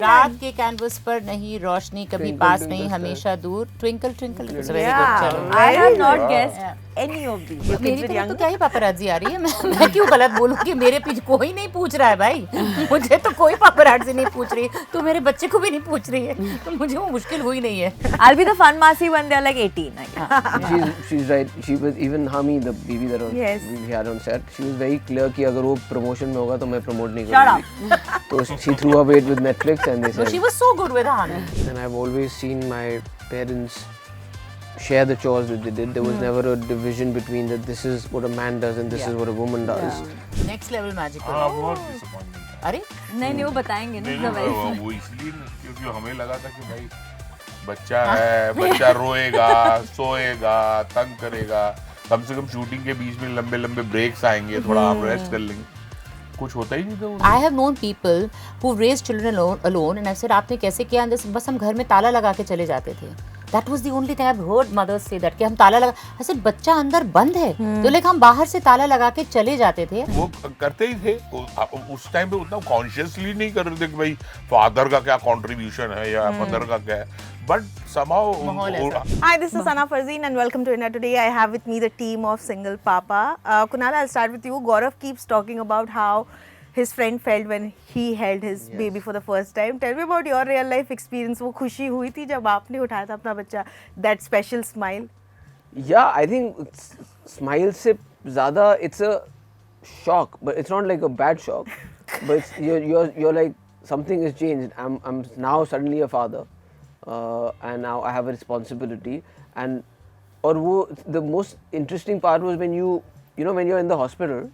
रात के कैनवस पर नहीं रोशनी कभी पास नहीं हमेशा दूर ट्विंकल ट्विंकल वेरी गुड चलो I have not guessed any of these. मेरी तरफ तो क्या ही पापराजी आ रही है मैं क्यों गलत बोलूंगी मेरे पीछे कोई नहीं पूछ रहा है भाई मुझे तो कोई पापराजी नहीं पूछ रही तो मेरे बच्चे को भी नहीं पूछ रही है तो मुझे वो मुश्किल हुई नहीं है I'll be the fun Masi when they're like 18. I guess. she's right. She was even Hami, the baby that Yes. we had on set. She was very clear कि अगर वो promotion में होगा तो मैं promote नहीं Shut करूँगी. तो she threw her weight with Netflix and they so said. she was so good with Hami And I've always seen my parents share the chores that they did. There was never a division between that this is what a man does and this is what a woman does. next level magical हाँ बहुत disappointing था। अरे नहीं वो बताएंगे नहीं ना वो इसलिए क्योंकि हमें लगा था कि भाई बच्चा है बच्चा रोएगा सोएगा तंग करेगा कम से कम शूटिंग के बीच में लंबे लंबे ब्रेक्स आएंगे थोड़ा आप रेस्ट कर लेंगे कुछ होता ही नहीं था I have known people who raised children alone and I said आपने कैसे किया and this बस हम घर में ताला लगा के चले जाते थे That was the only thing I've heard mothers say that कि हम ताला लगा I said बच्चा अंदर बंद है तो लेकिन हम बाहर से ताला लगा के चले जाते थे वो करते ही थे उस टाइम पे उतना कॉन्शियसली नहीं कर रहे थे कि भाई फादर का क्या कंट्रीब्यूशन है या मदर का क्या है but somehow Hi, this is Sana Farzeen and welcome to India Today. I have with me the team of Single Papa. Kunal, I'll start with you. Gaurav keeps talking about how his friend felt when he held his baby for the first time. Tell me about your real life experience. वो खुशी हुई थी जब आपने उठाया था अपना बच्चा. That special smile. Yeah, I think smile से ज़्यादा it's a shock, but it's not like a bad shock. But it's, you're like something has changed. I'm now suddenly a father, and now I have a responsibility. And और वो the most interesting part was when you know when you're in the hospital,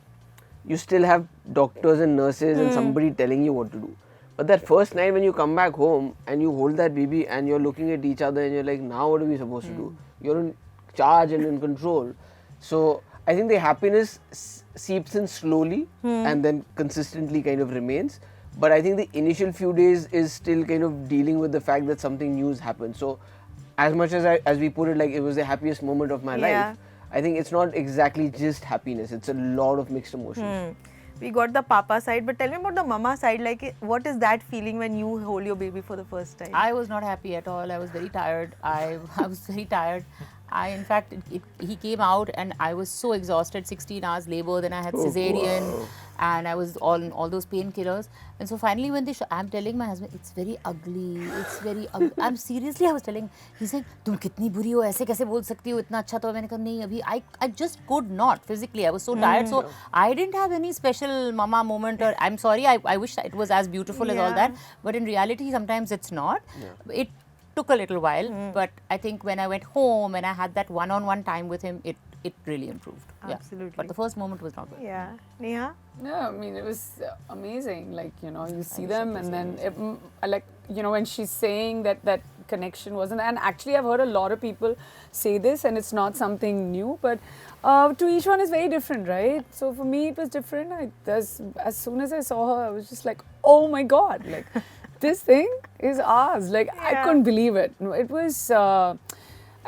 you still have doctors and nurses and somebody telling you what to do. But that first night when you come back home and you hold that baby and you're looking at each other and you're like, now what are we supposed to do? You're in charge and in control. So I think the happiness seeps in slowly and then consistently kind of remains. But I think the initial few days is still kind of dealing with the fact that something new has happened. So as much as we put it like it was the happiest moment of my life, I think it's not exactly just happiness. It's a lot of mixed emotions. We got the papa side, but tell me about the mama side. Like, what is that feeling when you hold your baby for the first time? I was not happy at all. I was very tired. I was very tired. In fact, he came out and I was so exhausted. 16 hours labor. Then I had cesarean, and I was on all those painkillers. And so finally, when I'm telling my husband, it's very ugly. It's very ugly. I'm seriously. I was telling. He's like, तुम कितनी बुरी हो ऐसे कैसे बोल सकती हो इतना अच्छा तो मैंने कहा नहीं अभी I just could not physically. I was so tired. So I didn't have any special mama moment or I'm sorry. I wish it was as beautiful as all that. But in reality, sometimes it's not. It took a little while, but I think when I went home and I had that one-on-one time with him, it really improved. Absolutely. Yeah. But the first moment was not good. Yeah. Neha? No, I mean, it was amazing. Like, you know, you see them and then, like, you know, when she's saying that connection wasn't, and actually I've heard a lot of people say this and it's not something new, but to each one is very different, right? So for me, it was different. As soon as I saw her, I was just like, oh my God, like, this thing is ours. Like, I couldn't believe it. It was, I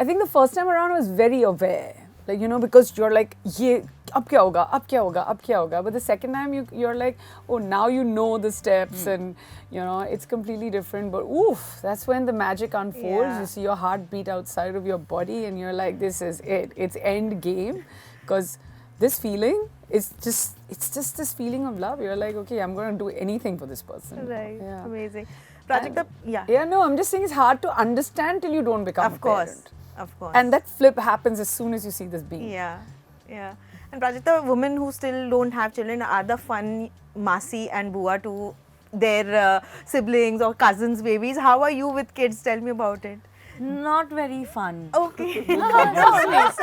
think the first time around I was very aware. Like, you know, because you're like, ye, ab kya hoga, ab kya hoga, ab kya hoga. But the second time you're like, oh, now you know the steps and, you know, it's completely different. But oof, that's when the magic unfolds. Yeah. You see your heartbeat outside of your body and you're like, this is it. It's end game. Because this feeling is just, it's just this feeling of love. You're like, okay, I'm going to do anything for this person. Right. Yeah. Amazing. Prajakta, Yeah, no, I'm just saying it's hard to understand till you don't become Of a course. parent. Of course. And that flip happens as soon as you see this being. Yeah. Yeah. And Prajakta, women who still don't have children are the fun Masi and Bua to their siblings or cousins' babies. How are you with kids? Tell me about it. Not very fun. Okay.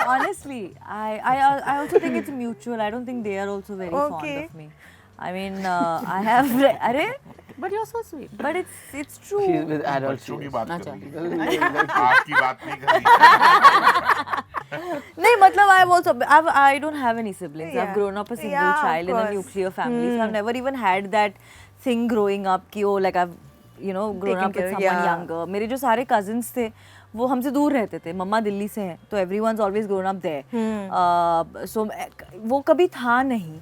Honestly, I also think it's mutual. I don't think they are also very fond Okay. of me. I mean, I have. Arey, But you're so sweet. but it's true. She's with adults. बच्चों की बात अच्छा. कर रही है आपकी बात नहीं कर रही No, matlab I don't have any siblings. Yeah. I've grown up a single Yeah, of child in a course. nuclear family, so I've never even had that thing growing up कि oh like I've grown Taken up with care, someone yeah. younger. मेरे जो सारे cousins थे वो हमसे दूर रहते थे. मम्मा दिल्ली से हैं तो everyone's always grown up there. So वो कभी था नहीं.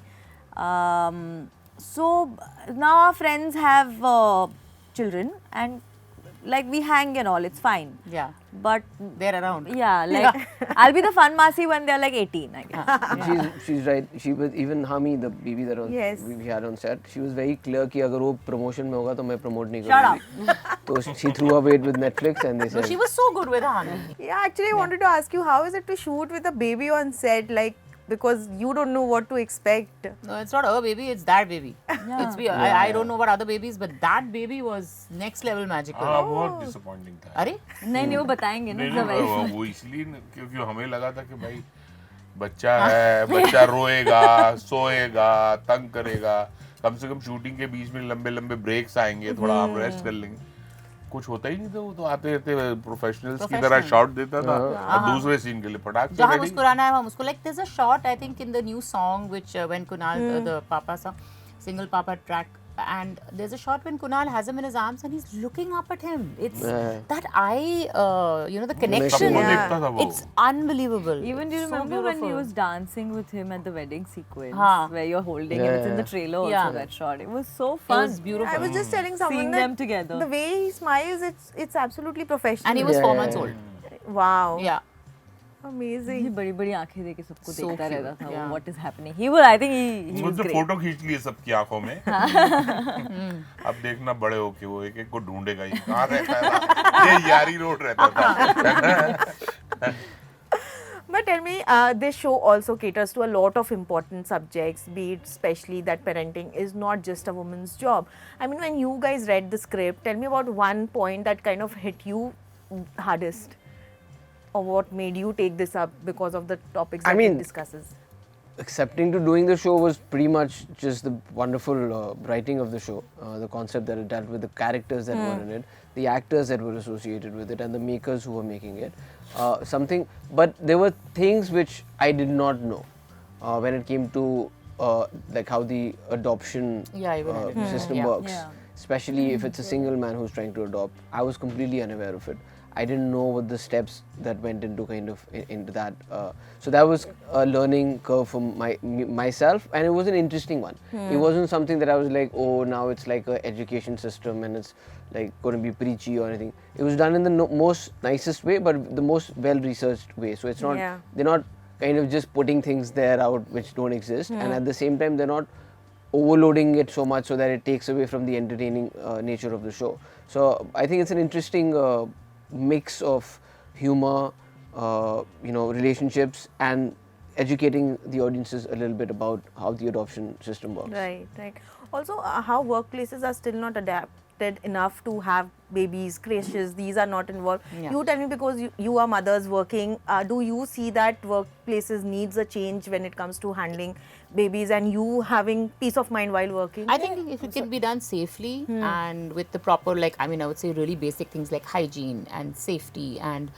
So now our friends have children and like we hang and all, it's fine. Yeah, But they're around. yeah, like I'll be the fun masi when they're like 18, I guess. She's right. She was even Hami, the baby that Yes. we had on set. She was very clear कि अगर वो promotion में होगा तो मैं promote नहीं Shut करूँगी. तो she threw up it with Netflix and they No, said. she was so good with Hani. Yeah, actually, I wanted to ask you, how is it to shoot with a baby on set? Like, because you don't know what to expect. No, it's not her baby, it's that baby. It's weird. I don't know about other babies, but that baby was next level magical. हाँ बहुत disappointing था अरे नहीं नहीं वो बताएंगे ना नहीं जब नहीं, वो इसलिए क्योंकि हमें लगा था कि भाई बच्चा है, बच्चा रोएगा, सोएगा, तंग करेगा, कम से कम शूटिंग के बीच में लंबे लंबे ब्रेक्स आएंगे, थोड़ा आप रेस्ट कर लेंगे. कुछ होता ही नहीं था, वो तो आते आते प्रोफेशनल्स की तरह शॉट देता था और दूसरे सीन के लिए फटाक से जहाँ रेडी. मुस्कुराना है वहाँ मुस्कुरा. Like there's a shot I think in the new song which when Kunal the Papa song, Single Papa track, and there's a shot when Kunal has him in his arms and he's looking up at him. It's that eye, the connection. सबको Yeah. देखता था वो. It's unbelievable. Even do you So remember when he beautiful. was dancing with him at the wedding sequence Haan. where you're holding him? It's in the trailer also, Yeah. that shot. It was so It fun. was beautiful. I was just telling someone Seeing that them together. the way he smiles, it's absolutely professional. And he was Yeah, 4 yeah, months yeah. old. Wow. Yeah. ये Amazing. बड़ी बड़ी आंखें देके सबको So देखता cute, रहता था. yeah. What is happening? He was, I think he was मुझे great. फोटो खींच लिए सबकी आंखों में. अब देखना बड़े होके वो एक एक को ढूंढेगा, ये कहाँ रहता है, ये यारी रोड रहता था. But tell me, this show also caters to a lot of important subjects, be it especially that parenting is not just a woman's job. I mean, when you guys read the script, tell me about one point that kind of hit you hardest, or what made you take this up because of the topics that it discusses. Accepting to doing the show was pretty much just the wonderful writing of the show, the concept that it dealt with, the characters that were in it, the actors that were associated with it, and the makers who were making it. But there were things which I did not know when it came to like how the adoption Yeah, even I didn't know. system Yeah. works, especially if it's a single man who's trying to adopt. I was completely unaware of it. I didn't know what the steps that went into into that. So that was a learning curve for myself, and it was an interesting one. It wasn't something that I was like, oh, now it's like an education system and it's like going to be preachy or anything. It was done in the most nicest way, but the most well-researched way. So it's not, they're not kind of just putting things there out which don't exist, and at the same time they're not overloading it so much so that it takes away from the entertaining nature of the show. So I think it's an interesting mix of humor, relationships, and educating the audiences a little bit about how the adoption system works. Right, right. Also, how workplaces are still not adapted enough to have babies, creches, these are not involved. Yeah. You tell me, because you are mothers working, do you see that workplaces needs a change when it comes to handling babies and you having peace of mind while working? I think if it can be done safely and with the proper, I would say really basic things like hygiene and safety and,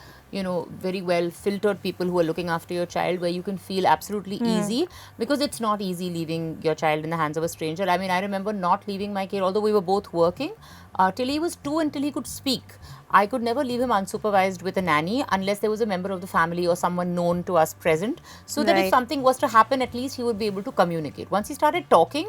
very well filtered people who are looking after your child, where you can feel absolutely easy, because it's not easy leaving your child in the hands of a stranger. I mean, I remember not leaving my kid, although we were both working, till he was 2 until he could speak. I could never leave him unsupervised with a nanny unless there was a member of the family or someone known to us present, so that if something was to happen, at least he would be able to communicate. Once he started talking,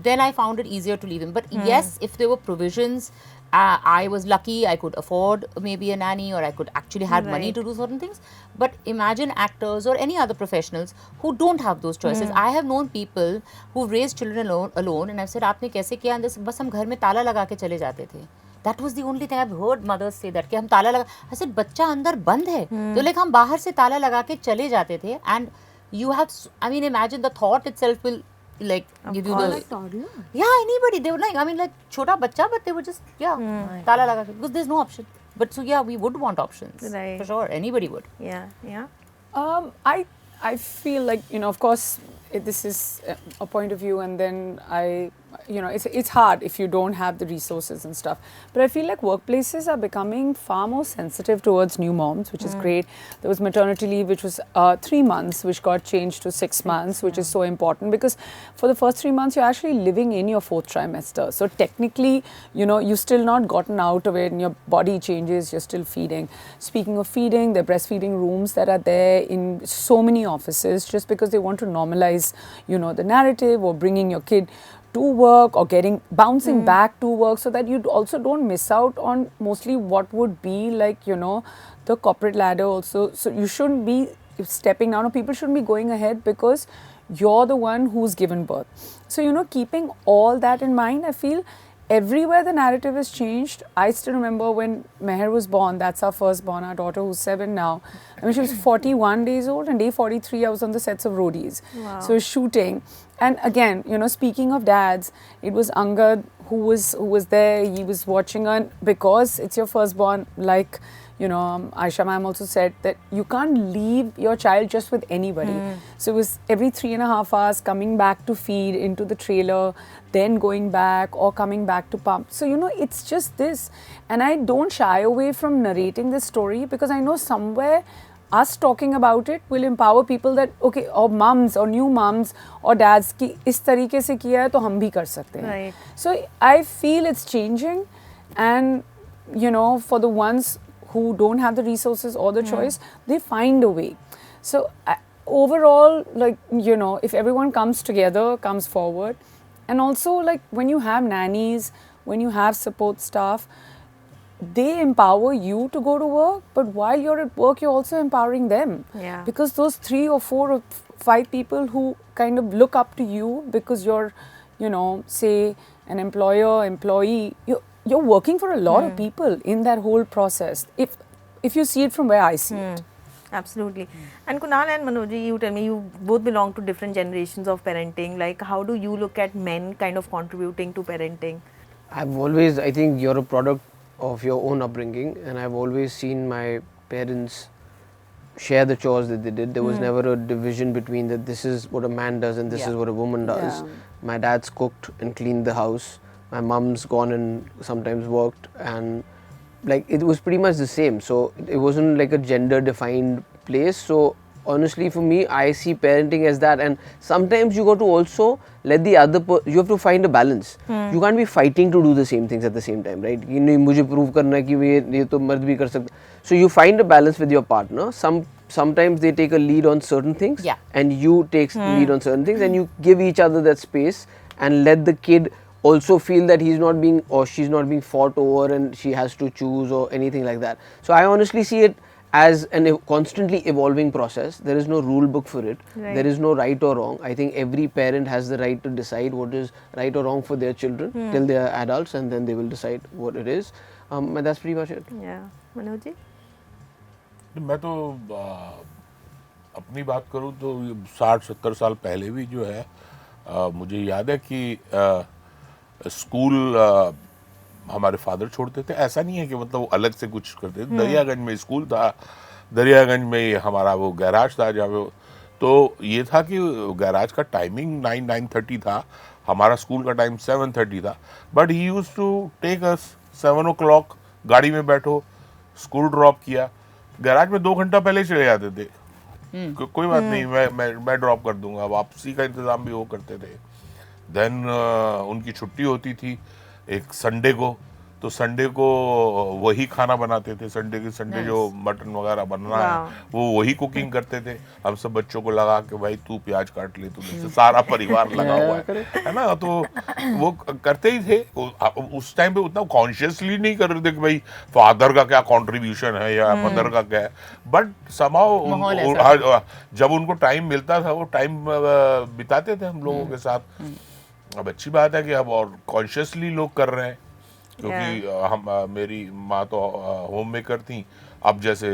then I found it easier to leave him. But yes, if there were provisions, I was lucky, I could afford maybe a nanny, or I could actually have money to do certain things. But imagine actors or any other professionals who don't have those choices. I have known people who raised children alone and I've said, आपने कैसे किया? And बस हम घर में ताला लगा के चले जाते थे. That was the only thing I've heard mothers say, that कि हम ताला लगा. I said, बच्चा अंदर बंद है. तो हम बाहर से ताला लगा के चले जाते थे. And you have, imagine the thought itself will give you the anybody, they were chota bacha, but they were just tala laga ke, because there's no option. But so we would want options, Right. for sure, anybody would. Yeah, yeah. I feel like, of course, this is a point of view, and then it's hard if you don't have the resources and stuff. But I feel like workplaces are becoming far more sensitive towards new moms, which is great. There was maternity leave, which was 3 months, which got changed to 6 months, which is so important, because for the first 3 months, you're actually living in your 4th trimester. So technically, you've still not gotten out of it, and your body changes, you're still feeding. Speaking of feeding, there are breastfeeding rooms that are there in so many offices, just because they want to normalize, the narrative, or bringing your kid to work or bouncing back to work, so that you also don't miss out on mostly what would be like, you know, the corporate ladder also. So you shouldn't be stepping down, or people shouldn't be going ahead because you're the one who's given birth. So, you know, keeping all that in mind, I feel everywhere the narrative has changed. I still remember when Meher was born, that's our firstborn, our daughter who's 7 now. I mean, she was 41 days old, and day 43 I was on the sets of Roadies. Wow. So shooting. And again, you know, speaking of dads, it was Angad who was there. He was watching her, because it's your firstborn, like, you know, Aisha ma'am also said that you can't leave your child just with anybody. So it was every 3.5 hours coming back to feed into the trailer, then going back or coming back to pump. So, you know, it's just this. And I don't shy away from narrating this story, because I know somewhere us talking about it will empower people that, okay, or mums or new mums or dads ki is tarike se kiya hai to hum bhi kar sakte hain. Right. So I feel it's changing, and you know, for the ones who don't have the resources or the choice, they find a way. So overall, like, you know, if everyone comes together, comes forward, and also like when you have nannies, when you have support staff, they empower you to go to work, but while you're at work, you're also empowering them. Yeah. Because those 3 or 4 or 5 people who kind of look up to you because you're, you know, say an employer, employee, you're working for a lot of people in that whole process. If you see it from where I see it. Absolutely. And Kunal and Manoj, you tell me, you both belong to different generations of parenting. Like, how do you look at men kind of contributing to parenting? I've always, I think you're a product of your own upbringing, and I've always seen my parents share the chores that they did. There was never a division between that this is what a man does and this is what a woman does. Yeah. My dad's cooked and cleaned the house. My mom's gone and sometimes worked, and like it was pretty much the same. So it wasn't like a gender defined place. So honestly, for me, I see parenting as that, and sometimes you got to also let the other you have to find a balance. You can't be fighting to do the same things at the same time, right? You know, मुझे prove करना है कि ये तो मर्द भी कर सकते. So you find a balance with your partner. Sometimes they take a lead on certain things, Yeah. and you take lead on certain things, and you give each other that space and let the kid also feel that he's not being or she's not being fought over and she has to choose or anything like that. So I honestly see it as an constantly evolving process. There is no rule book for it. Right. There is no right or wrong. I think every parent has the right to decide what is right or wrong for their children till they are adults, and then they will decide what it is. And that's pretty much it. Yeah. Manoj? मैं तो अपनी बात करूं तो 60-70 साल पहले भी जो है मुझे याद है कि स्कूल हमारे फादर छोड़ते थे. ऐसा नहीं है कि मतलब वो अलग से कुछ करते थे. दरियागंज में स्कूल था, दरियागंज में हमारा वो गैराज था जहाँ पे, तो ये था कि गैराज का टाइमिंग 9-9:30 था, हमारा स्कूल का टाइम 7:30 था. But he used to take us 7 o'clock, गाड़ी में बैठो, स्कूल ड्रॉप किया, गैराज में 2 घंटा पहले चले जाते थे. कोई बात नहीं, मैं ड्रॉप कर दूंगा. वापसी का इंतजाम भी वो करते थे. देन उनकी छुट्टी होती थी एक संडे को, तो संडे को वही खाना बनाते थे. संडे के संडे जो मटन वगैरह बनना है वो वही कुकिंग करते थे. हम सब बच्चों को लगा के भाई तू प्याज काट ले, तू जैसे सारा परिवार लगा हुआ है ना, तो वो करते ही थे. उस टाइम पे उतना कॉन्शियसली नहीं कर रहे थे कि भाई फादर का क्या कंट्रीब्यूशन है या मदर का क्या है. बट समाउ जब उनको टाइम मिलता था वो टाइम बिताते थे हम लोगों के साथ. अब अच्छी बात है कि अब और कॉन्शियसली लोग कर रहे हैं, क्योंकि हम मेरी माँ तो होम मेकर थी. अब जैसे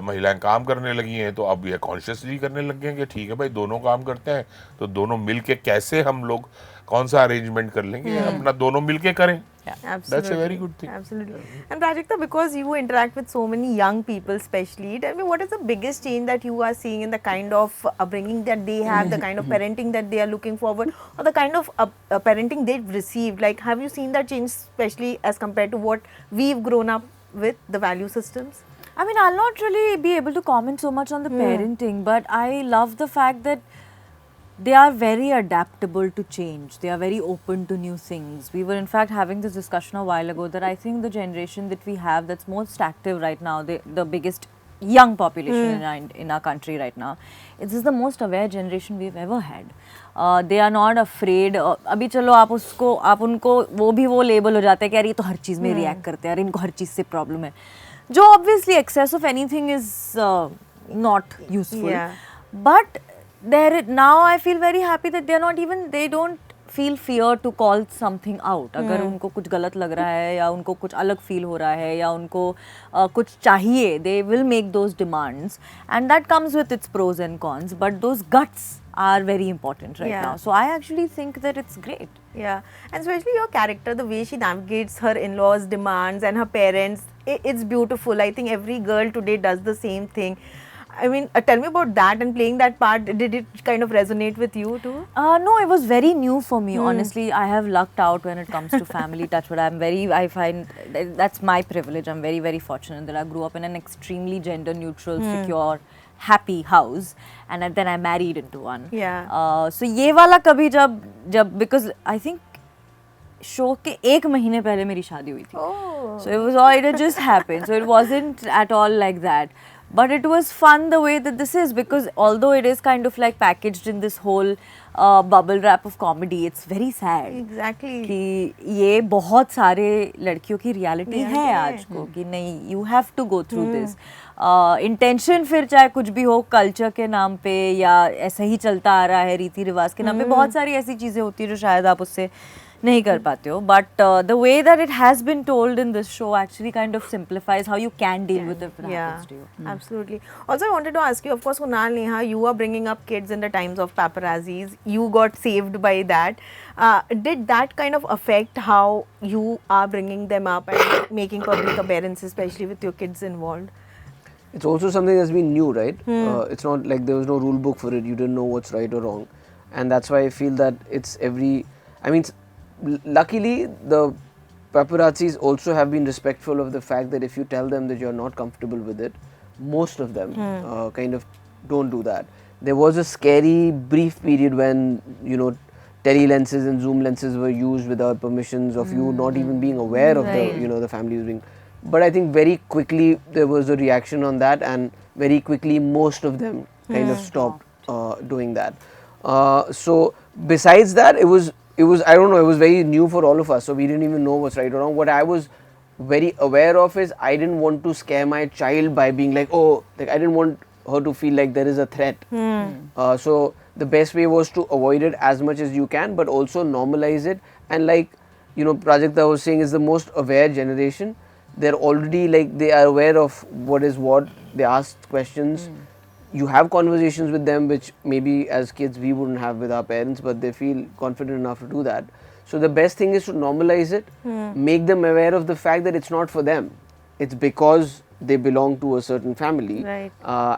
महिलाएं काम करने लगी हैं तो अब ये कॉन्शियसली करने लग गए हैं कि ठीक है भाई दोनों काम करते हैं तो दोनों मिलके कैसे हम लोग कौन सा अरेंजमेंट कर लेंगे, अपना दोनों मिलके करें. Absolutely. That's a very good thing. Absolutely. And Prajakta, because you interact with so many young people especially, tell me what is the biggest change that you are seeing in the kind of upbringing that they have, the kind of parenting that they are looking forward, or the kind of parenting they've received? Like, have you seen that change, especially as compared to what we've grown up with, the value systems? I mean, I'll not really be able to comment so much on the parenting, but I love the fact that they are very adaptable to change. They are very open to new things. We were in fact having this discussion a while ago that I think the generation that we have that's most active right now, the biggest young population in our country right now, it is the most aware generation we've ever had. They are not afraid. अभी चलो आप उनको वो label हो जाता है कि यार ये तो हर चीज़ में रिएक्ट करते हैं, यार इनको हर चीज़ से प्रॉब्लम है, जो obviously excess of anything is not useful. But now I feel very happy that they don't feel fear to call something out. अगर उनको कुछ गलत लग रहा है या उनको कुछ अलग फील हो रहा है या उनको कुछ चाहिए, they will make those demands, and that comes with its pros and cons, but those guts are very important right now. So I actually think that it's great. Yeah, and especially your character, the way she navigates her in-laws' demands and her parents, it's beautiful. I think every girl today does the same thing. I mean, tell me about that and playing that part. Did it kind of resonate with you too? No, it was very new for me. Honestly, I have lucked out when it comes to family touch. But I find that's my privilege. I'm very, very fortunate that I grew up in an extremely gender neutral, secure, happy house, and then I married into one. Yeah. So ये वाला कभी जब because I think show के 1 महीने पहले मेरी शादी हुई थी. So it had just happened. So it wasn't at all like that. But it was fun the way that this is, because although it is kind of like packaged in this whole bubble wrap of comedy, it's very sad. Exactly. कि ये बहुत सारे लड़कियों की reality है आज को कि नहीं, you have to go through this. Intention फिर चाहे कुछ भी हो, culture के नाम पे या ऐसा ही चलता आ रहा है रीति रिवाज के नाम पे, बहुत सारी ऐसी चीज़ें होती है जो शायद आप उससे नहीं कर पाते हो. But the way that it has been told in this show actually kind of simplifies how you can deal with it if it happens to you. Absolutely. Also, I wanted to ask you, of course, Kunal, Neha, you are bringing up kids in the times of paparazzis. You got saved by that. Did that kind of affect how you are bringing them up and making public appearances, especially with your kids involved? It's also something that's been new, right? It's not like there was no rule book for it. You didn't know what's right or wrong. And that's why I feel that luckily, the paparazzis also have been respectful of the fact that if you tell them that you're not comfortable with it, most of them kind of don't do that. There was a scary brief period when, tele lenses and zoom lenses were used without permissions of you not even being aware of the family was being. But I think very quickly there was a reaction on that, and very quickly most of them kind of stopped doing that. So besides that, it was I don't know, it was very new for all of us, so we didn't even know what's right or wrong. What I was very aware of is I didn't want to scare my child by being like, I didn't want her to feel like there is a threat. So the best way was to avoid it as much as you can, but also normalize it. And like, Prajakta was saying, is the most aware generation. They're already they are aware of what is what. They ask questions. You have conversations with them which maybe as kids we wouldn't have with our parents, but they feel confident enough to do that. So the best thing is to normalize it, make them aware of the fact that it's not for them. It's because they belong to a certain family, right.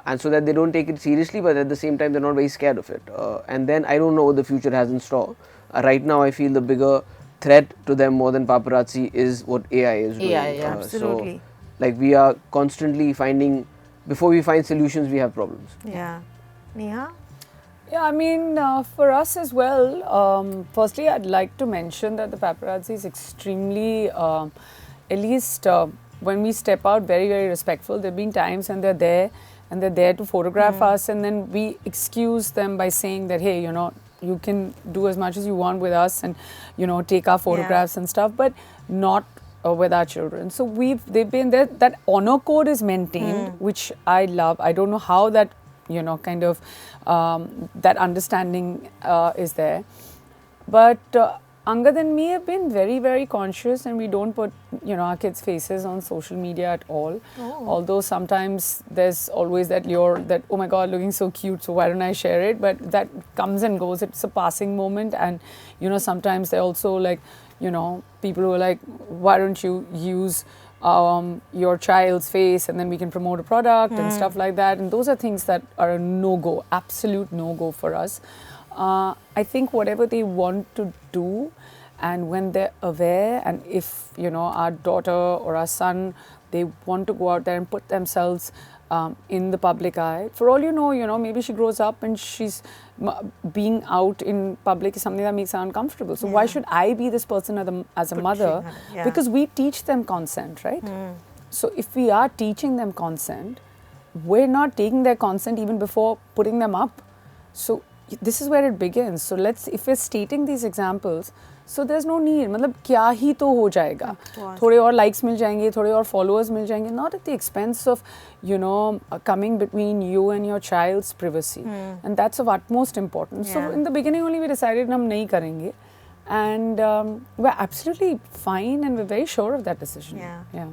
And so that they don't take it seriously, but at the same time they're not very scared of it. And then I don't know what the future has in store. Right now I feel the bigger threat to them more than paparazzi is what AI is doing. Yeah, absolutely. So we are constantly finding, before we find solutions, we have problems. Yeah. Neha? Yeah, I mean, for us as well, firstly, I'd like to mention that the paparazzi is extremely, at least when we step out, very, very respectful. There have been times when they're there and they're there to photograph us, and then we excuse them by saying that, hey, you can do as much as you want with us and, take our photographs and stuff, but not with our children. So they've been there. That honor code is maintained, which I love. I don't know how that, kind of that understanding is there. But Angad and me have been very, very conscious, and we don't put, our kids' faces on social media at all. Although sometimes there's always that lure that, oh my God, looking so cute, so why don't I share it? But that comes and goes. It's a passing moment, and sometimes they're also like, people who are like, why don't you use your child's face and then we can promote a product and stuff like that. And those are things that are a no-go, absolute no-go for us. I think whatever they want to do, and when they're aware, and if, our daughter or our son, they want to go out there and put themselves in the public eye. For all you know, maybe she grows up and she's being out in public is something that makes her uncomfortable. So why should I be this person as a mother? Because we teach them consent, right? So if we are teaching them consent, we're not taking their consent even before putting them up. So this is where it begins. So if we're stating these examples, so there's no need. मतलब क्या ही तो हो जाएगा. थोड़े और likes मिल जाएंगे, थोड़े और followers मिल जाएंगे. Not at the expense of, coming between you and your child's privacy. And that's of utmost importance. So in the beginning only we decided हम नहीं करेंगे. And we're absolutely fine and we're very sure of that decision. Yeah.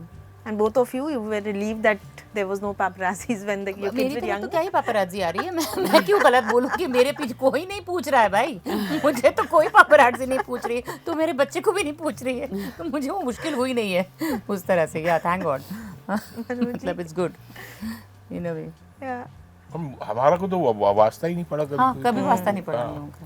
And both of you were relieved that there was no paparazzis when your kids मेरी were तरफ young. तो क्या ही पापराजी आ रही है. मैं क्यों गलत बोलूँ कि मेरे पीछे कोई नहीं पूछ रहा है भाई. मुझे तो कोई पापराजी नहीं पूछ रही है. तो मेरे बच्चे को भी नहीं पूछ रही है. तो मुझे वो मुश्किल हुई नहीं है उस तरह से. या थैंक गॉड. मतलब it's good in a way. Yeah. हमारा को तो वास्ता ही नहीं पड़ा कभी. हाँ, कभी वास्ता नहीं पड़ा हम लोगों का.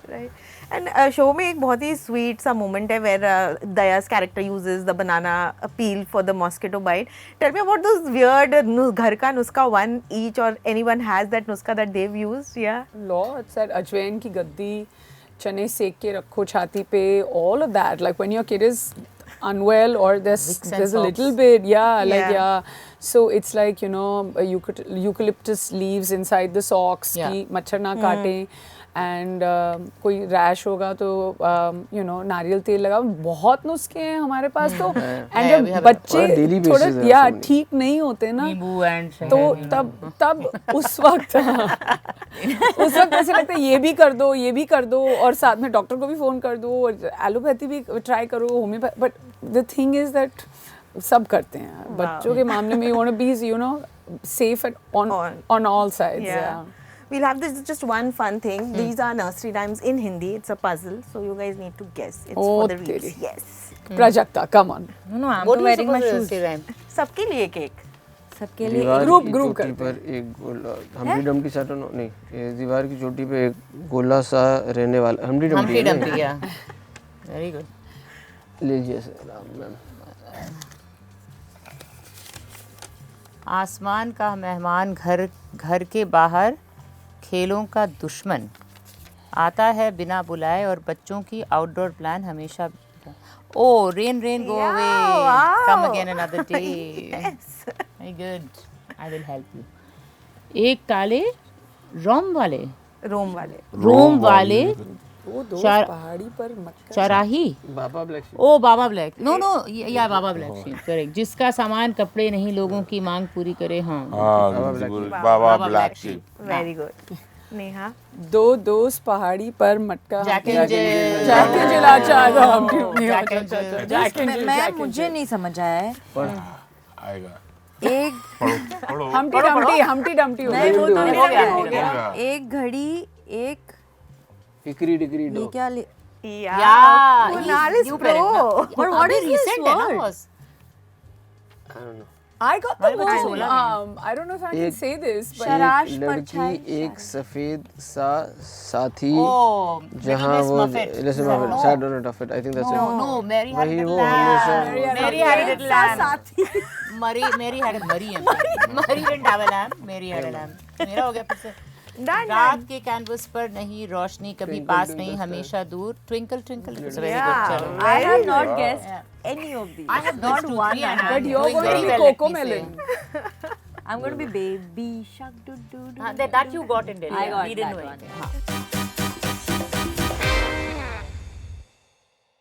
Right. And शो में एक बहुत ही स्वीट सा मोमेंट है where Daya's character uses the banana peel for the mosquito bite. Tell me about those weird घर का नुस्खा one each or anyone has that नुस्खा that they've used. Yeah. Lots. That अजवाइन की गद्दी, चने सेक के रखो छाती पे, all of that. Like when your kid is unwell or there's a little bit, so it's like eucalyptus leaves inside the socks कि मच्छर ना काटें. And कोई रैश होगा तो नारियल तेल लगा. बहुत नुस्खे हैं हमारे पास तो. And जब बच्चे थोड़ा ठीक नहीं होते ना तो तब उस वक्त ऐसे लगता है ये भी कर दो और साथ में डॉक्टर को भी फोन कर दो और एलोपैथी भी ट्राई करो, homeopathy. But the thing is that सब करते हैं. बच्चों के मामले में you want to be safe on all sides. Yeah. We'll have this just one fun thing. These are nursery rhymes in Hindi. It's a puzzle, so you guys need to guess. It's for the reads. Yes. Prajakta, come on. No, I'm What not are you wearing my supposed to shoes. सबके लिए एक एक. सबके लिए दीवार group की group चोटी करते पर एक गोला. हम्प्टी डम्प्टी सा तो नहीं. ये दीवार की चोटी पे एक गोला सा रहने वाला. Humpty Humpty Dumpty. Dumpty, yeah. Very good. लीजिए सर मैम. आसमान का मेहमान घर के बाहर, खेलों का दुश्मन आता है बिना बुलाए और बच्चों की आउटडोर प्लान हमेशा. Oh, rain go away. wow. Come again another day. Yes. Very good. I will help you. एक काले रोम वाले दो चार- पहाड़ी पर मटका. चराही. बाबा ब्लैक शीप. ओ बाबा ब्लैक. नो या बाबा ब्लैक शीप. करेक्ट. जिसका सामान कपड़े नहीं लोगों की मांग पूरी करे. हाँ. Baa baa black sheep. Very good. Neha. दो दोस्त पहाड़ी पर मटका. Jack and Jill. Jack and Jill. Jack and Jill. मैं मुझे नहीं समझ आया है. आएगा. एक पढ़ो. Humpty Dumpty नहीं वो तो हो गया. एक घड़ी एक हिकरी डिकरी ये डो. क्या Yeah. Kunal is You pro. correct. But what अभी is this recent है ना word? was. I don't know. I got the बच्चे word. बोला I don't know if I can say this, but शराश एक परछाई लड़की एक सफेद सा साथी Oh, जहाँ Miss वो Muffet. listen Muffet sat on a tuffet. I think that's it. No, Mary had a वही little वो हमेशा lamb. Mary had a little lamb. Mary had a Mary didn't have a lamb. Mary had a lamb. मेरा हो गया फिर से. रात के कैनवस पर नहीं रोशनी कभी पास नहीं हमेशा दूर. Twinkle twinkle. It's a very good. चलो. I have not guessed any of these. I have not one. but you're going to be Coco Melon. I'm going to be baby shark doo doo doo. That you got in Delhi. I got We didn't that know one. anything. हाँ.